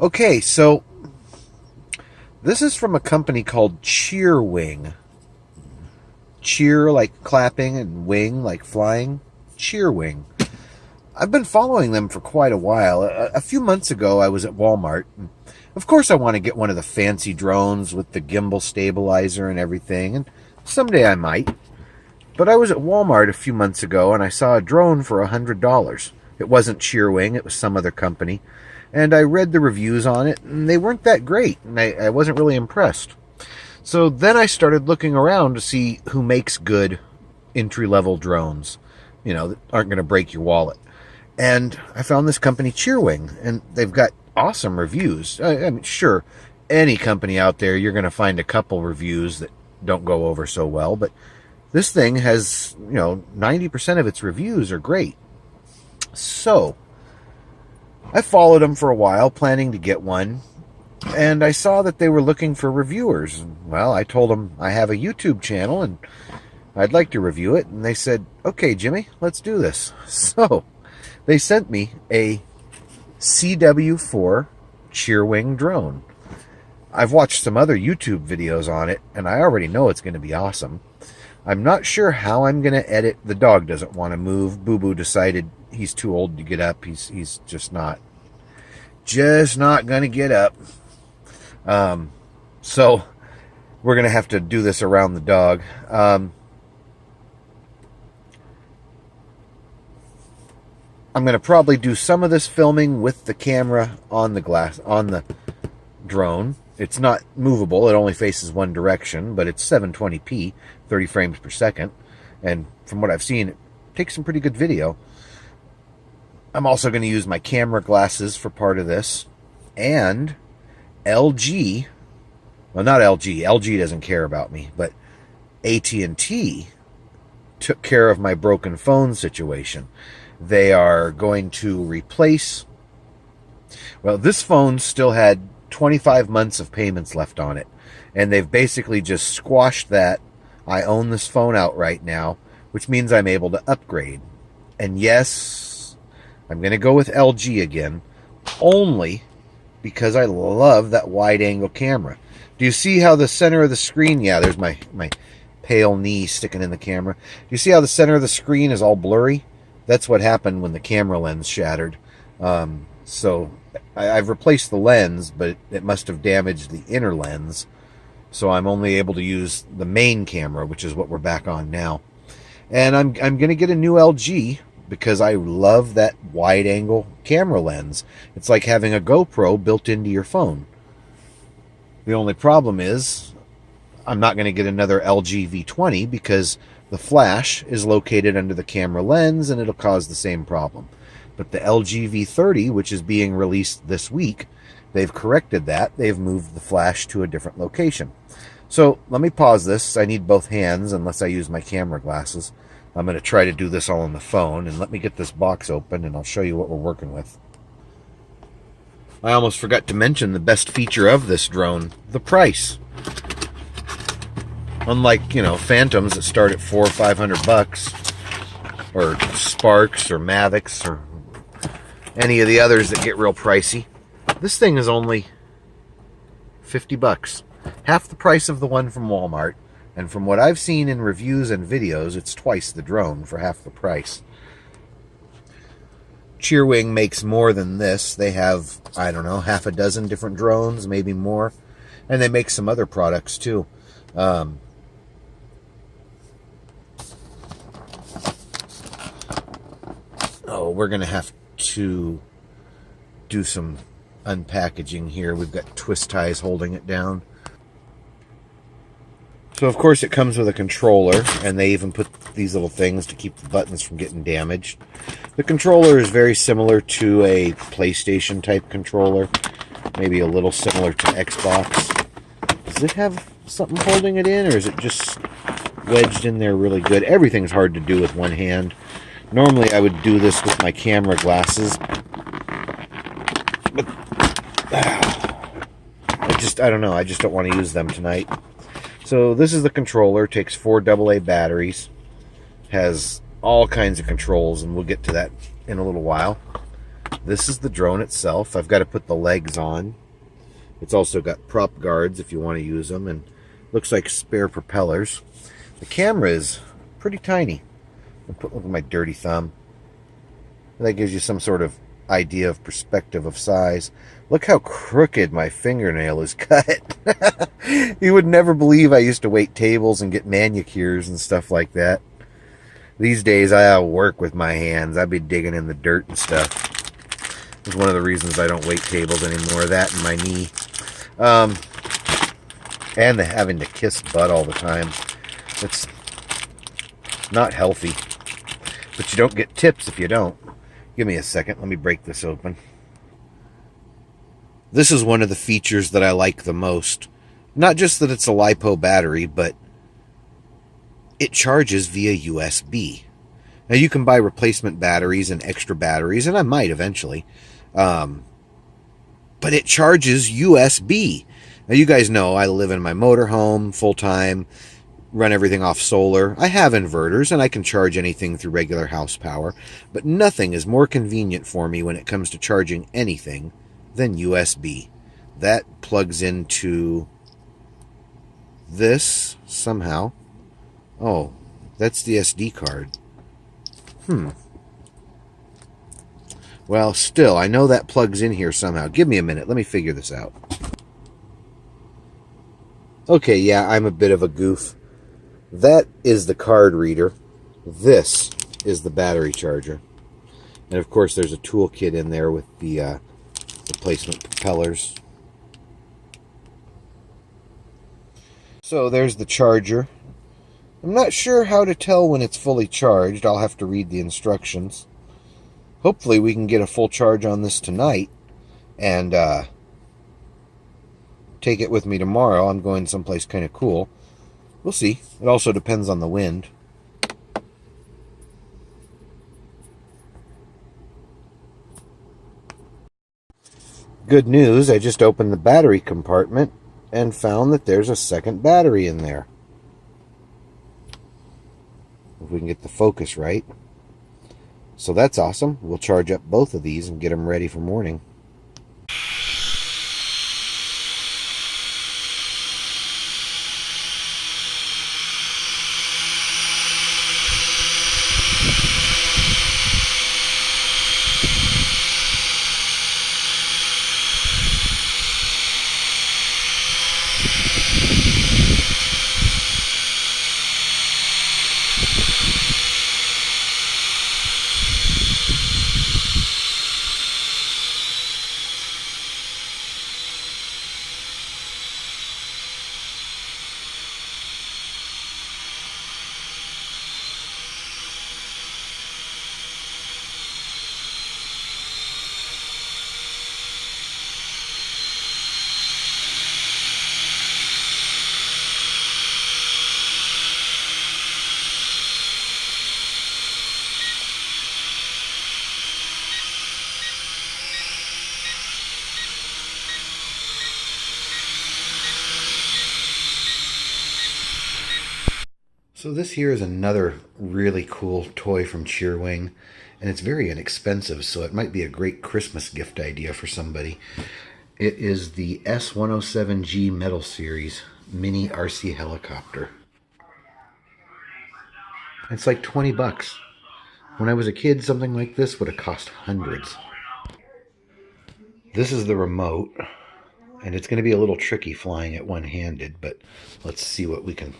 Okay, so this is from a company called Cheerwing. Cheer like clapping and wing like flying. Cheerwing. I've been following them for quite a while. A few months ago, I was at Walmart. Of course, I want to get one of the fancy drones with the gimbal stabilizer and everything, and someday I might. But I was at Walmart a few months ago, and I saw a drone for $100. It wasn't Cheerwing, it was some other company. And I read the reviews on it, and they weren't that great, and I wasn't really impressed. So then I started looking around to see who makes good entry-level drones, that aren't going to break your wallet. And I found this company, Cheerwing, and they've got awesome reviews. I mean, sure, any company out there, you're going to find a couple reviews that don't go over so well, but this thing has, 90% of its reviews are great. So I followed them for a while, planning to get one, and I saw that they were looking for reviewers. Well, I told them I have a YouTube channel and I'd like to review it, and they said, okay, Jimmy, let's do this. So they sent me a CW4 Cheerwing drone. I've watched some other YouTube videos on it, and I already know it's going to be awesome. I'm not sure how I'm going to edit. The dog doesn't want to move. Boo Boo decided he's too old to get up. He's just not going to get up. So we're going to have to do this around the dog. I'm going to probably do some of this filming with the camera on the drone. It's not movable. It only faces one direction, but it's 720p, 30 frames per second. And from what I've seen, it takes some pretty good video. I'm also going to use my camera glasses for part of this. And LG, well, not LG. LG doesn't care about me, but AT&T took care of my broken phone situation. They are going to replace... Well, this phone still had 25 months of payments left on it, and they've basically just squashed that. I own this phone outright now, which means I'm able to upgrade. And yes, I'm going to go with LG again, only because I love that wide-angle camera. Do you see how the center of the screen... Yeah, there's my pale knee sticking in the camera. Do you see how the center of the screen is all blurry? That's what happened when the camera lens shattered. So I've replaced the lens, but it must have damaged the inner lens. So I'm only able to use the main camera, which is what we're back on now. And I'm going to get a new LG because I love that wide-angle camera lens. It's like having a GoPro built into your phone. The only problem is I'm not going to get another LG V20 because the flash is located under the camera lens and it'll cause the same problem. But the LG V30, which is being released this week, they've corrected that. They've moved the flash to a different location. So let me pause this. I need both hands unless I use my camera glasses. I'm going to try to do this all on the phone, and let me get this box open and I'll show you what we're working with. I almost forgot to mention the best feature of this drone, the price. Unlike, Phantoms that start at $400 or $500, or Sparks or Mavics or any of the others that get real pricey, this thing is only $50. Half the price of the one from Walmart, and from what I've seen in reviews and videos, it's twice the drone for half the price. Cheerwing makes more than this. They have, I don't know, half a dozen different drones, maybe more, and they make some other products too. We're going to have to do some unpackaging here. We've got twist ties holding it down. So, of course, it comes with a controller, and they even put these little things to keep the buttons from getting damaged. The controller is very similar to a PlayStation-type controller, maybe a little similar to Xbox. Does it have something holding it in, or is it just wedged in there really good? Everything's hard to do with one hand. Normally I would do this with my camera glasses, but I don't know, I just don't want to use them tonight. So this is the controller, takes 4 AA batteries, has all kinds of controls, and we'll get to that in a little while. This is the drone itself. I've got to put the legs on. It's also got prop guards if you want to use them, and looks like spare propellers. The camera is pretty tiny. Look at my dirty thumb. That gives you some sort of idea of perspective of size. Look how crooked my fingernail is cut. You would never believe I used to wait tables and get manicures and stuff like that. These days I work with my hands. I'd be digging in the dirt and stuff. It's one of the reasons I don't wait tables anymore. That and my knee. And the having to kiss butt all the time. It's not healthy. But you don't get tips if you don't. Give me a second. Let me break this open. This is one of the features that I like the most. Not just that it's a LiPo battery, but it charges via USB. Now you can buy replacement batteries and extra batteries, and I might eventually. But it charges USB. Now you guys know I live in my motorhome full-time, run everything off solar. I have inverters, and I can charge anything through regular house power, but nothing is more convenient for me when it comes to charging anything than USB. That plugs into this somehow. Oh, that's the SD card. Well, still, I know that plugs in here somehow. Give me a minute. Let me figure this out. Okay, yeah, I'm a bit of a goof. That is the card reader. This is the battery charger. And of course, there's a toolkit in there with the replacement propellers. So there's the charger. I'm not sure how to tell when it's fully charged. I'll have to read the instructions. Hopefully we can get a full charge on this tonight and take it with me tomorrow. I'm going someplace kind of cool. We'll see. It also depends on the wind. Good news, I just opened the battery compartment and found that there's a second battery in there. If we can get the focus right. So that's awesome. We'll charge up both of these and get them ready for morning. So this here is another really cool toy from Cheerwing, and it's very inexpensive, so it might be a great Christmas gift idea for somebody. It is the S107G Metal Series Mini RC Helicopter. It's like 20 bucks. When I was a kid, something like this would have cost hundreds. This is the remote, and it's going to be a little tricky flying it one-handed, but let's see what we can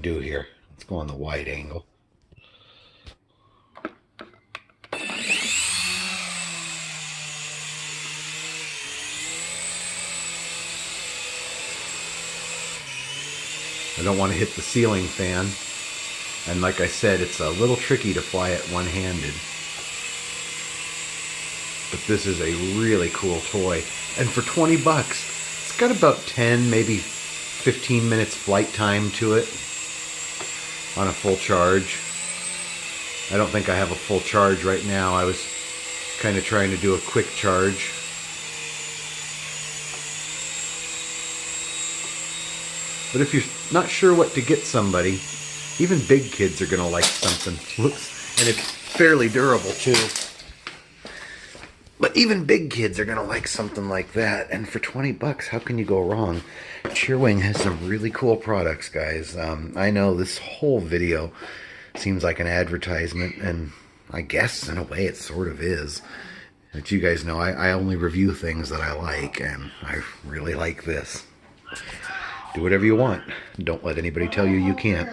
do here. Let's go on the wide angle. I don't want to hit the ceiling fan. And like I said, it's a little tricky to fly it one-handed. But this is a really cool toy. And for 20 bucks, it's got about 10, maybe 15 minutes flight time to it on a full charge. I don't think I have a full charge right now. I was kind of trying to do a quick charge. But if you're not sure what to get somebody, even big kids are going to like something. Whoops. And it's fairly durable too. But even big kids are going to like something like that. And for 20 bucks, how can you go wrong? Cheerwing has some really cool products, guys. I know this whole video seems like an advertisement, and I guess in a way it sort of is. But you guys know I only review things that I like, and I really like this. Do whatever you want. Don't let anybody tell you you can't.